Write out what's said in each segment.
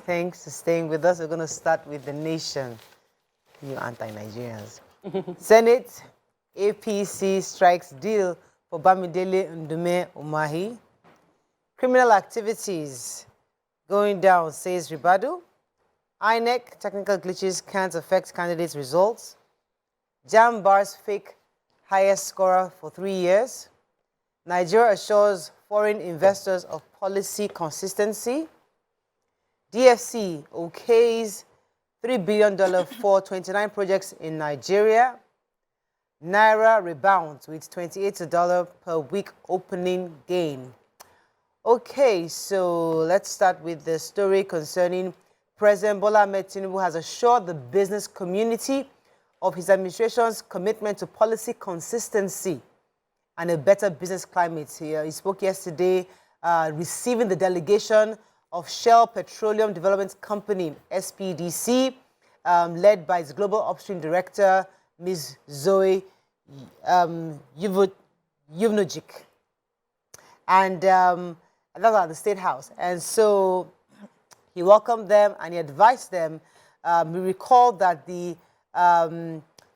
Thanks for staying with us. We're going to start with the nation. You anti-Nigerians. Senate, APC strikes deal for Bamidele Ndume Umahi. Criminal activities going down, says Ribadu. INEC, technical glitches can't affect candidates' results. JAM bars fake highest scorer for 3 years. Nigeria assures foreign investors of policy consistency. DFC okays $3 billion for 29 projects in Nigeria. Naira rebounds with $28 per week opening gain. Okay, so let's start with the story concerning President Bola Ahmed Tinubu has assured the business community of his administration's commitment to policy consistency and a better business climate. He spoke yesterday receiving the delegation of Shell Petroleum Development Company, SPDC, led by its global upstream director, Ms. Zoe Yuvnojic. And that was at the State House. And so he welcomed them and he advised them. We recall that the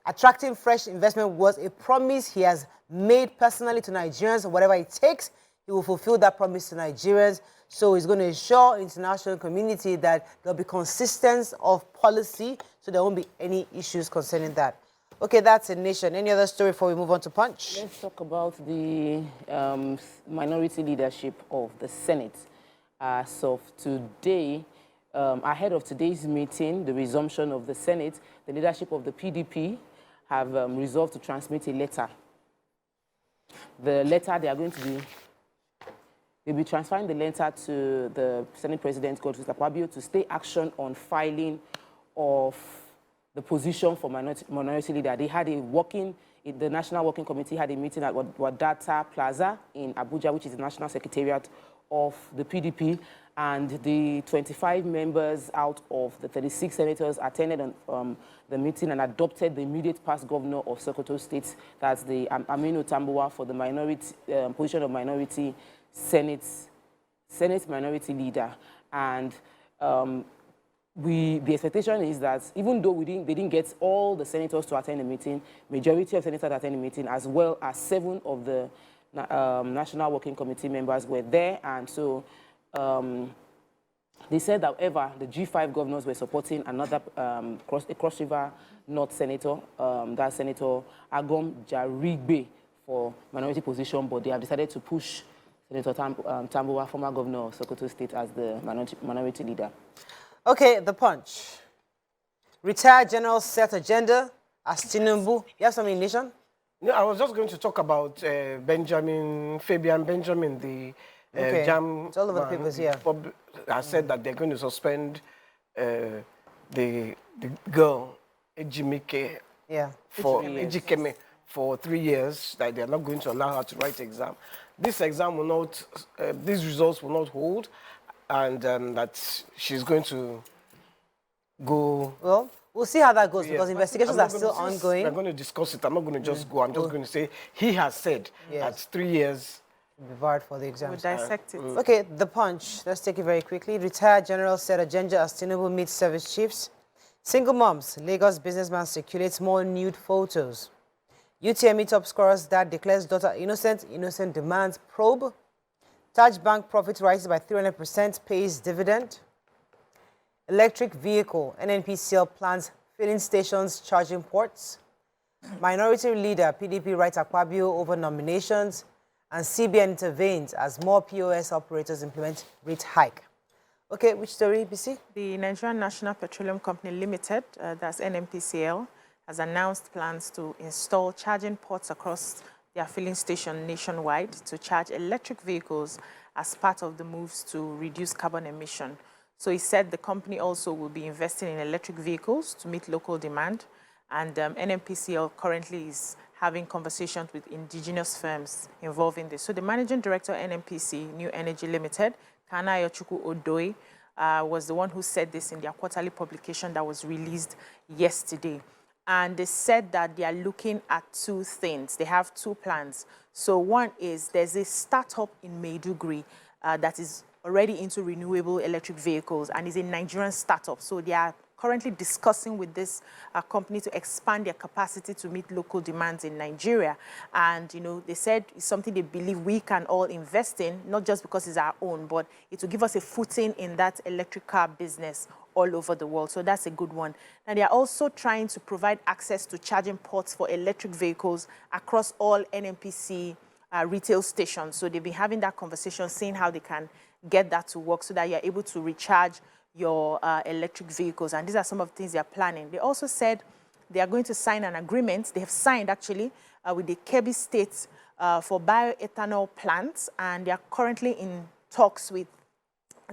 attracting fresh investment was a promise he has made personally to Nigerians. Whatever it takes, he will fulfill that promise to Nigerians. So he's going to assure international community that there'll be consistency of policy, so there won't be any issues concerning that. Okay, that's a nation. Any other story before we move on to Punch? Let's talk about the minority leadership of the Senate. As of today, ahead of today's meeting, the resumption of the Senate, the leadership of the PDP have resolved to transmit a letter. The letter they are going to be, they'll be transferring the letter to the Senate President, Godswill, to stay action on filing of the position for minority leader. They had a the National Working Committee had a meeting at Wadata Plaza in Abuja, which is the National Secretariat of the PDP, and the 25 members out of the 36 senators attended the meeting and adopted the immediate past governor of Sokoto State, that's the Aminu Tambuwa, for the minority position of minority Senate minority leader. And the expectation is that even though they didn't get all the senators to attend the meeting, majority of senators attend the meeting, as well as 7 of the National Working Committee members were there. And so they said, however, the G5 governors were supporting another Cross River North senator, that's Senator Agom Jarigbe, for minority position, but they have decided to push Senator Tambuwa, former governor of Sokoto State, as the minority leader. Okay, the Punch. Retired general set agenda as Tinubu. You have something, Nation? No, I was just going to talk about Fabian Benjamin, the JAM. It's all over the papers here. I said that they're going to suspend the girl, Ejimike, for 3 years, that they're not going to allow her to write exam. This exam will not, these results will not hold, and that she's going to go. Well, we'll see how that goes, because investigations are still ongoing. We're going to discuss it. I'm not going to just go. I'm just going to say he has said that 3 years will be barred for the exam. We'll dissect it. Okay, the Punch. Let's take it very quickly. Retired general said agenda as Tinubu meets service chiefs. Single moms. Lagos businessman circulates more nude photos. UTME top scorers dad declares daughter innocent. Innocent demands probe. Taj Bank profit rises by 300%, pays dividend. Electric vehicle. NNPCL plans filling stations, charging ports. Minority leader PDP writes Akpabio over nominations. And CBN intervenes as more POS operators implement rate hike. Okay, which story, BC? The Nigerian National Petroleum Company Limited, that's NNPCL, has announced plans to install charging ports across their filling station nationwide to charge electric vehicles as part of the moves to reduce carbon emission. So he said the company also will be investing in electric vehicles to meet local demand. And NNPCL currently is having conversations with indigenous firms involved in this. So the managing director of NNPC, New Energy Limited, Kana Ayochukwu Odoi, was the one who said this in their quarterly publication that was released yesterday. And they said that they are looking at 2 things. They have 2 plans. So one is there's a startup in Maiduguri that is already into renewable electric vehicles and is a Nigerian startup. So they are currently discussing with this company to expand their capacity to meet local demands in Nigeria. And, you know, they said it's something they believe we can all invest in, not just because it's our own, but it will give us a footing in that electric car business all over the world. So that's a good one. And they are also trying to provide access to charging ports for electric vehicles across all NNPC retail stations. So they've been having that conversation, seeing how they can get that to work so that you're able to recharge your electric vehicles. And these are some of the things they're planning. They also said they are going to sign an agreement. They have signed, actually, with the Kebbi State for bioethanol plants. And they are currently in talks with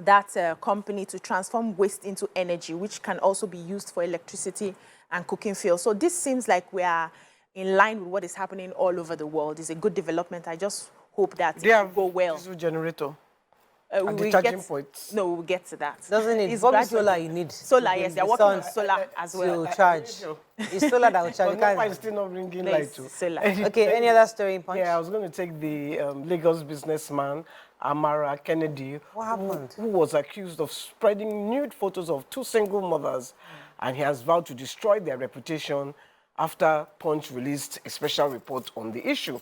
that company to transform waste into energy, which can also be used for electricity and cooking fuel. So this seems like we are in line with what is happening all over the world. It's a good development. I just hope that it will go well. Diesel generator. We charging points. No, we'll get to that. Doesn't it? What solar you need? Solar, yes. They're working on solar as well. To charge. It's solar that will charge. But why is still not bringing light to? Solar. Okay, any other story in Punch? Yeah, I was going to take the Lagos businessman, Amarah Kennedy, What happened? who was accused of spreading nude photos of two single mothers, and he has vowed to destroy their reputation after Punch released a special report on the issue.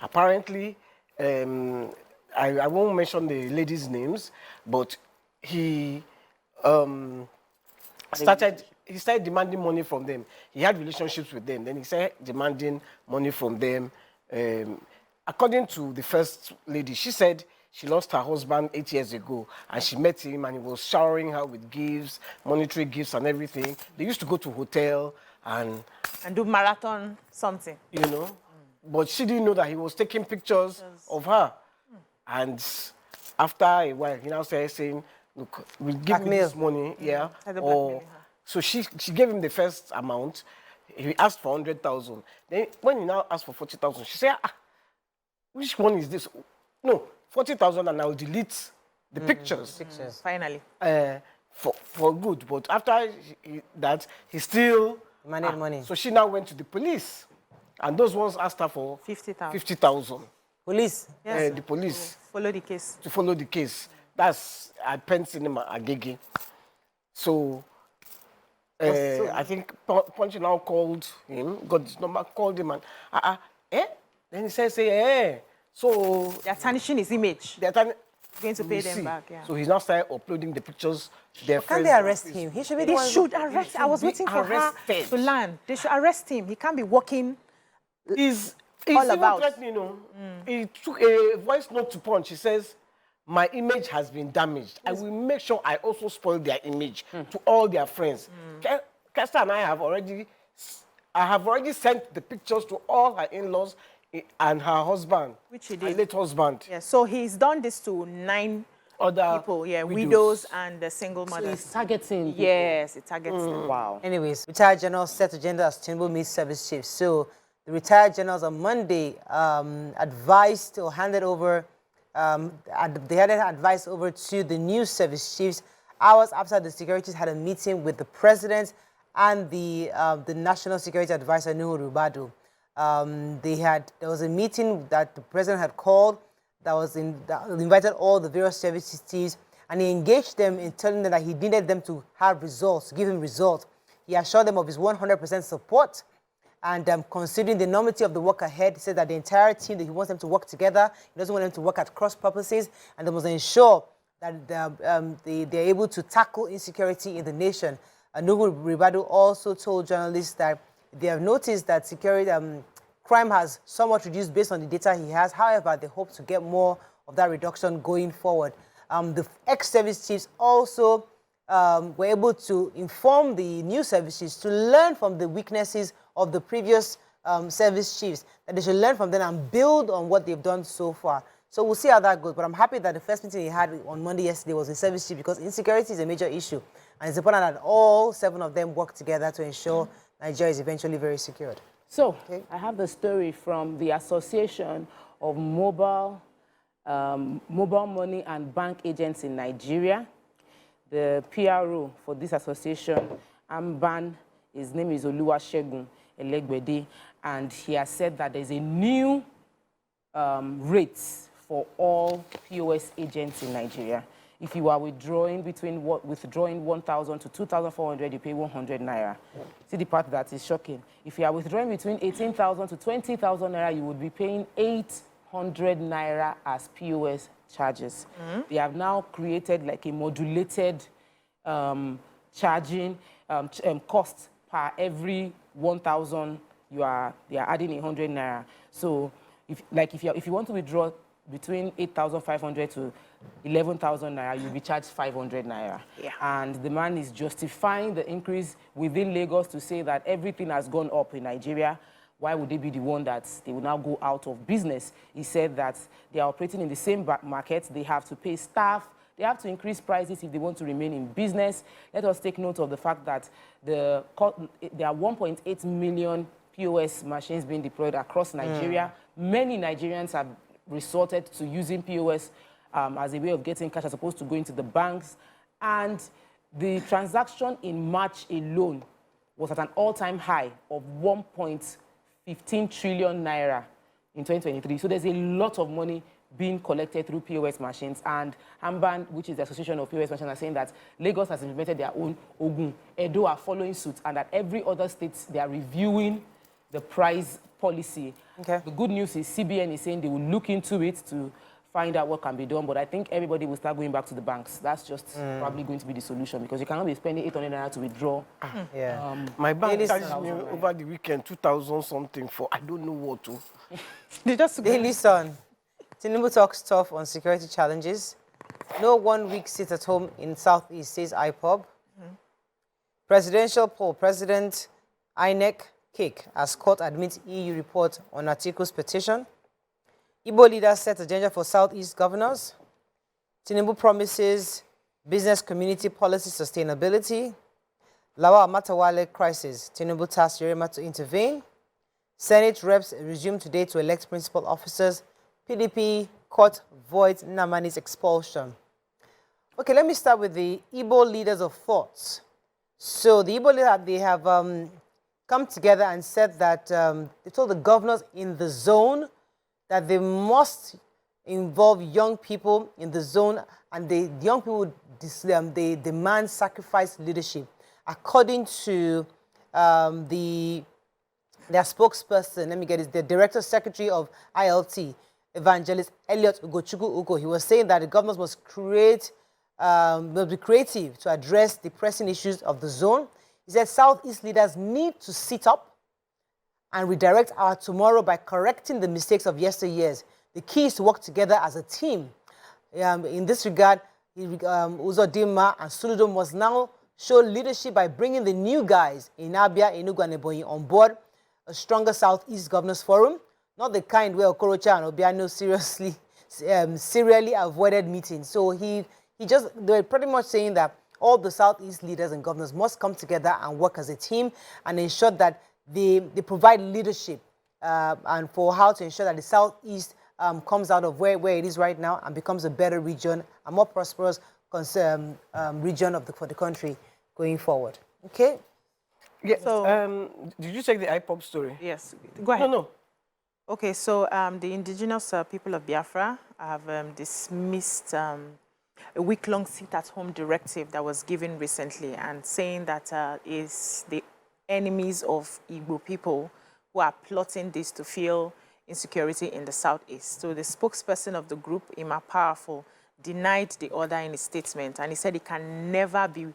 Apparently, I won't mention the ladies' names, but he started demanding money from them. He had relationships with them. Then he started demanding money from them. According to the first lady, she said she lost her husband 8 years ago, and she met him, and he was showering her with gifts, monetary gifts and everything. They used to go to hotel and do marathon something. You know, but she didn't know that he was taking pictures of her. And after a while, he now started saying, look, we'll give me this money, or so she gave him the first amount. He asked for 100,000. Then when he now asked for 40,000, she said, which one is this? No, 40,000, and I'll delete the pictures. Finally. For good. But after that, he still demanded money. So she now went to the police, and those ones asked her for 50,000. Police? Yes. The police. To follow the case. To follow the case. That's at Penn Cinema, Agege. So, I think Punch now called him, got his number, called him, and, Then he says, so... They're tarnishing his image. They're going to pay them back, yeah. So he's now started uploading the pictures to their friends. Can't they arrest him? He should be the one. They should arrest him. I was waiting for her to land. They should arrest him. He can't be walking He's all even about. threatening, you know. He took a voice note to Punch. He says, my image has been damaged. I will make sure I also spoil their image to all their friends. Kester and I have already sent the pictures to all her in-laws and her husband, which he did. Her late husband. Yeah, so he's done this to 9 other people, widows and the single mothers. So he's targeting people. Yes, it targets them. Wow. Anyways, retired generals set agenda as Tinubu meets service chiefs. So the retired generals on Monday advised or handed over, they had advice over to the new service chiefs hours after the securities had a meeting with the president and the national security advisor, Nude. There was a meeting that the president had called that invited all the various service chiefs, and he engaged them in telling them that he needed them to have results, to give him results. He assured them of his 100% support, and considering the enormity of the work ahead, he said that the entire team, that he wants them to work together. He doesn't want them to work at cross purposes, and they must ensure that they're able to tackle insecurity in the nation. Nuhu Ribadu also told journalists that they have noticed that crime has somewhat reduced based on the data he has. However, they hope to get more of that reduction going forward. The ex-service chiefs also were able to inform the new service chiefs to learn from the weaknesses of the previous service chiefs, that they should learn from them and build on what they've done so far. So we'll see how that goes. But I'm happy that the first meeting he had on Monday yesterday was a service chief, because insecurity is a major issue. And it's important that all 7 of them work together to ensure Nigeria is eventually very secured. So, I have the story from the Association of Mobile Money and Bank Agents in Nigeria. The PRO for this association, Amban, his name is Oluwasegun Elegbede, and he has said that there's a new rate for all POS agents in Nigeria. If you are withdrawing 1,000 to 2,400, you pay 100 naira. See the part that is shocking. If you are withdrawing between 18,000 to 20,000 naira, you would be paying 800 naira as POS charges. They have now created like a modulated charging cost per every 1,000 they are adding 100 naira. So if you want to withdraw between 8,500 to 11,000 naira, you'll be charged 500 naira. Yeah. And the man is justifying the increase within Lagos to say that everything has gone up in Nigeria. Why would they be the one that they will now go out of business? He said that they are operating in the same market. They have to pay staff. They have to increase prices if they want to remain in business. Let us take note of the fact that there are 1.8 million POS machines being deployed across Nigeria. Many Nigerians have resorted to using POS as a way of getting cash as opposed to going to the banks. And the transaction in March alone was at an all-time high of 1.15 trillion naira in 2023. So there's a lot of money being collected through POS machines. And Hamban, which is the Association of POS Machines, are saying that Lagos has implemented their own Ogun. Edo are following suit, and that every other state, they are reviewing the price policy. Okay. The good news is CBN is saying they will look into it to find out what can be done, but I think everybody will start going back to the banks. That's just probably going to be the solution, because you cannot be spending 800 naira to withdraw. Yeah. My bank charged me 1,000 naira. over the weekend 2,000 something for I don't know what to. They just Daily Sun. Tinubu talks tough on security challenges. No 1 week sit at home in Southeast, says IPOB. Presidential poll. President INEC kick as court admits EU report on Atiku's petition. Igbo leaders set agenda for Southeast governors. Tinubu promises business community policy sustainability. Lawa Matawale crisis. Tinubu tasks Yerema to intervene. Senate reps resume today to elect principal officers. PDP court voids Nnamani's expulsion. Okay, let me start with the Igbo leaders of thought. So the Igbo leaders, they have come together and said that they told the governors in the zone that they must involve young people in the zone, and the young people they demand sacrifice leadership. According to their spokesperson, let me get it, the Director Secretary of ILT, Evangelist Elliot Ugochukwu Ugo, he was saying that the governors must be creative to address the pressing issues of the zone. He said Southeast leaders need to sit up and redirect our tomorrow by correcting the mistakes of yesteryears. The key is to work together as a team. In this regard, Uzodinma and Soludo must now show leadership by bringing the new guys in Abia, Enugu, and Ebonyi on board a stronger Southeast Governors Forum, not the kind where Okorocha and Obiano serially avoided meetings. So they were pretty much saying that all the Southeast leaders and governors must come together and work as a team and ensure that they provide leadership and for how to ensure that the Southeast comes out of where it is right now and becomes a better region, a more prosperous region for the country going forward. Okay? Yeah. So, did you check the IPOB story? yes, go ahead. No. Okay, so the indigenous people of Biafra have dismissed a week-long sit-at-home directive that was given recently, and saying that is the enemies of Igbo people who are plotting this to fuel insecurity in the Southeast. So the spokesperson of the group, Ima Powerful, denied the order in his statement, and he said he can never be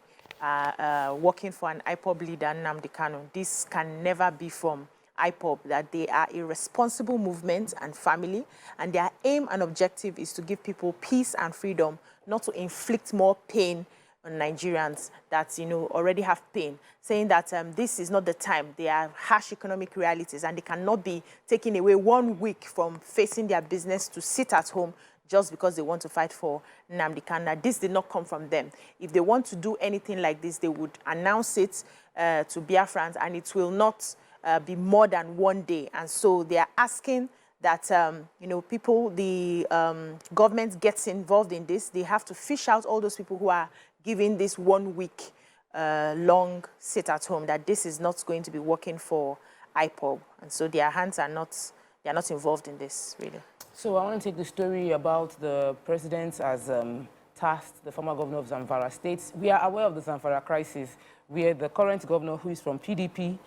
working for an IPOB leader, Nnamdi Kanu. This can never be from IPOB, that they are a responsible movement and family, and their aim and objective is to give people peace and freedom, not to inflict more pain on Nigerians that already have pain, saying that this is not the time. They are harsh economic realities, and they cannot be taken away 1 week from facing their business to sit at home just because they want to fight for Nnamdi Kanu. This did not come from them. If they want to do anything like this, they would announce it to Biafrans, and it will not be more than 1 day. And so they are asking that the government gets involved in this. They have to fish out all those people who are giving this 1 week long sit at home, that this is not going to be working for IPOB. And so their hands are not, they are not involved in this, really. So I want to take the story about the president as tasked the former governor of Zamfara State. We are aware of the Zamfara crisis, where the current governor, who is from PDP,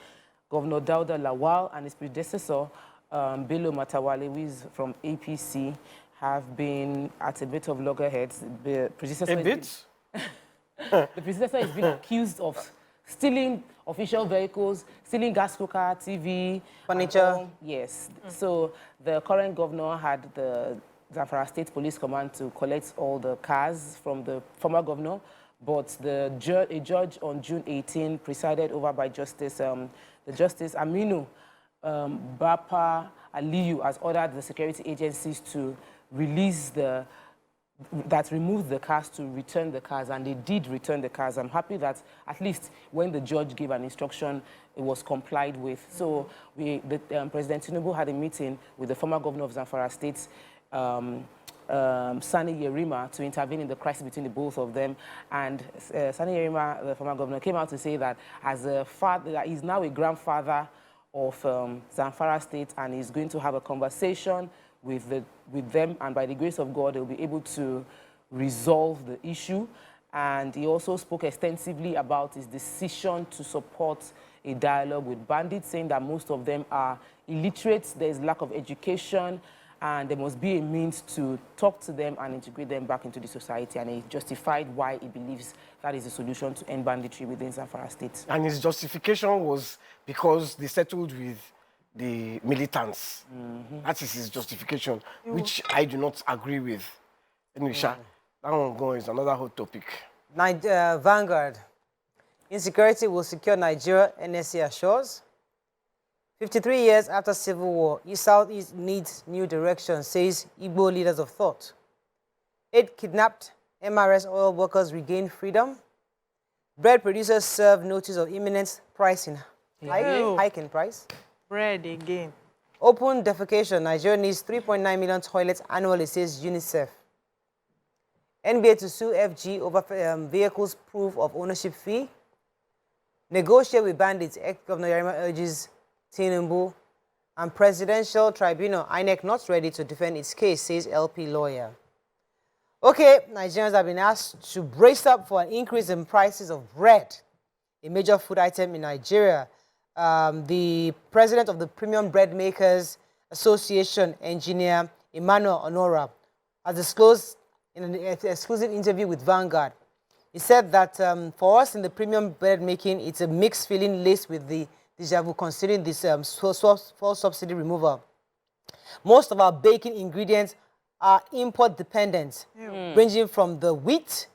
Governor Dauda Lawal, and his predecessor, Bello Matawale, who is from APC, have been at a bit of loggerheads. The predecessor has been accused of stealing official vehicles, stealing gas cooker, TV, furniture. Yes. So the current governor had the Zamfara State Police Command to collect all the cars from the former governor, but a judge on June 18, presided over by Justice Aminu Bapa Aliyu, has ordered the security agencies to release remove the cars, to return the cars, and they did return the cars. I'm happy that at least when the judge gave an instruction, it was complied with. So President Tinubu had a meeting with the former governor of Zamfara State, Sani Yerima, to intervene in the crisis between the both of them. And Sani Yerima, the former governor, came out to say that as a father, that he's now a grandfather of Zamfara State, and he's going to have a conversation with them, and by the grace of God, they'll be able to resolve the issue. And he also spoke extensively about his decision to support a dialogue with bandits, saying that most of them are illiterate, there is lack of education, and there must be a means to talk to them and integrate them back into the society. And he justified why he believes that is the solution to end banditry within Zamfara State. And his justification was because they settled with the militants. That is his justification, which I do not agree with. Anyway, that one going is another hot topic. Vanguard. Insecurity will secure Nigeria, NSC assures. 53 years after civil war, Southeast needs new direction, says Igbo leaders of thought. 8 kidnapped MRS oil workers regain freedom. Bread producers serve notice of imminent pricing hike in price. Bread again. Open defecation. Nigeria needs 3.9 million toilets annually, says UNICEF. NBA to sue FG over vehicles proof of ownership fee. Negotiate with bandits. Ex-Governor Yarima urges Tinubu. And Presidential Tribunal, INEC not ready to defend its case, says LP lawyer. Okay, Nigerians have been asked to brace up for an increase in prices of bread, a major food item in Nigeria. The president of the Premium Bread Makers Association, engineer Emmanuel Onora, has disclosed in an exclusive interview with Vanguard. He said that for us in the premium bread making, it's a mixed feeling laced with the déjà vu, considering this full subsidy removal. Most of our baking ingredients are import dependent, ranging from the wheat,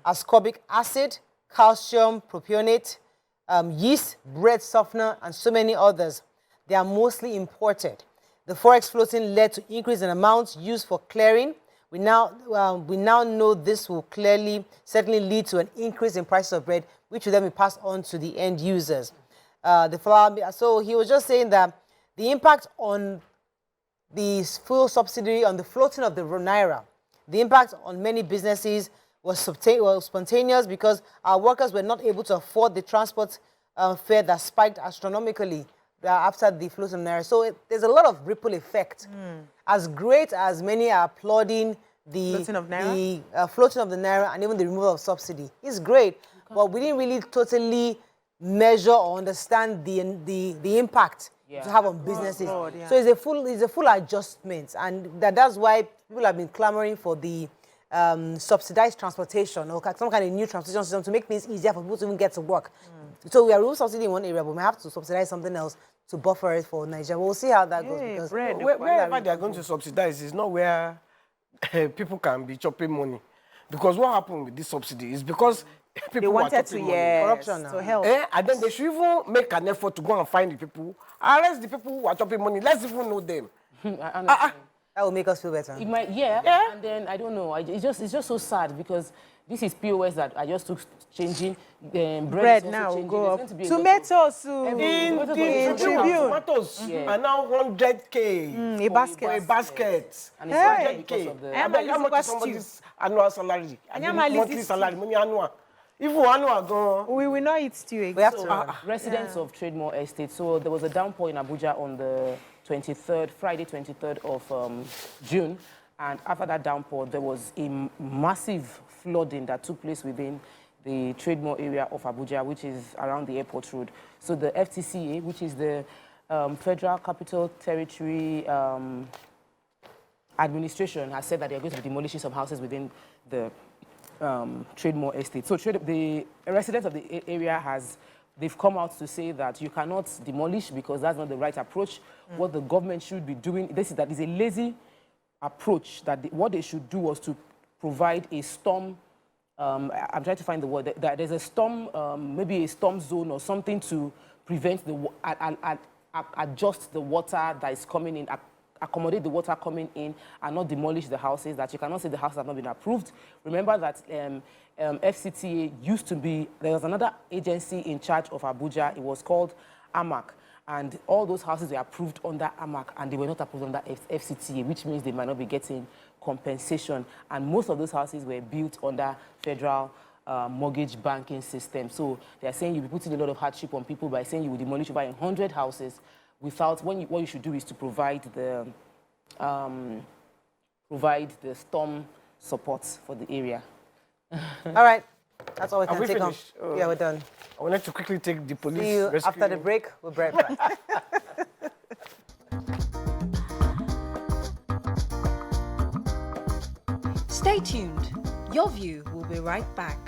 ascorbic acid, calcium propionate, yeast, bread softener, and so many others. They are mostly imported. The forex floating led to increase in amounts used for clearing. We now know this will certainly lead to an increase in prices of bread, which will then be passed on to the end users. So he was just saying that the impact on the fuel subsidy on the floating of the naira, the impact on many businesses was spontaneous because our workers were not able to afford the transport fare that spiked astronomically after the floating of the naira. So there's a lot of ripple effect. As great as many are applauding the floating of the naira and even the removal of subsidy, it's great, but we didn't really totally measure or understand the impact to have on businesses. So it's a full adjustment, and that's why people have been clamoring for the subsidized transportation or some kind of new transportation system to make things easier for people to even get to work. So we are removing subsidy in one area, but we have to subsidize something else to buffer it for Nigeria. We'll see how that goes. Because wherever they are going to subsidize is not where people can be chopping money. Because what happened with this subsidy is because people wanted to corruption to help. And then they should even make an effort to go and find the people, arrest the people who are chopping money. Let's even know them. That will make us feel better. It might, and then I don't know. It's just so sad because this is POS that I just took changing. Bread now will go up. Tomatoes in Tribune. Tomatoes are now 100K. A basket. For a basket. And it's 100K. How much is somebody's annual salary? Monthly salary, money annual. If we annual, we will not eat stew again. We have to. Residents of Trademore Estate. So there was a downpour in Abuja on the 23rd, Friday 23rd of June. And after that downpour, there was a massive flooding that took place within the trade mall area of Abuja, which is around the airport road. So the FTCA, which is the Federal Capital Territory Administration, has said that they're going to be demolishing some houses within the trade mall estate. So the residents of the area they've come out to say that you cannot demolish because that's not the right approach. What the government should be doing, that is a lazy approach, that what they should do was to provide a storm, I'm trying to find the word, that there's a storm, maybe a storm zone or something to prevent adjust the water that is coming in, accommodate the water coming in and not demolish the houses, that you cannot say the houses have not been approved. Remember that FCTA used to be, there was another agency in charge of Abuja, it was called AMAC, and all those houses were approved under AMAC and they were not approved under FCTA, which means they might not be getting compensation. And most of those houses were built under federal mortgage banking system. So they're saying you'll be putting a lot of hardship on people by saying you will demolish over 100 houses without, what you should do is to provide the storm support for the area. All right, that's all we can take on. Yeah, we're done. I wanted to quickly take the police. See you after the break. We'll be right back. Stay tuned. Your View will be right back.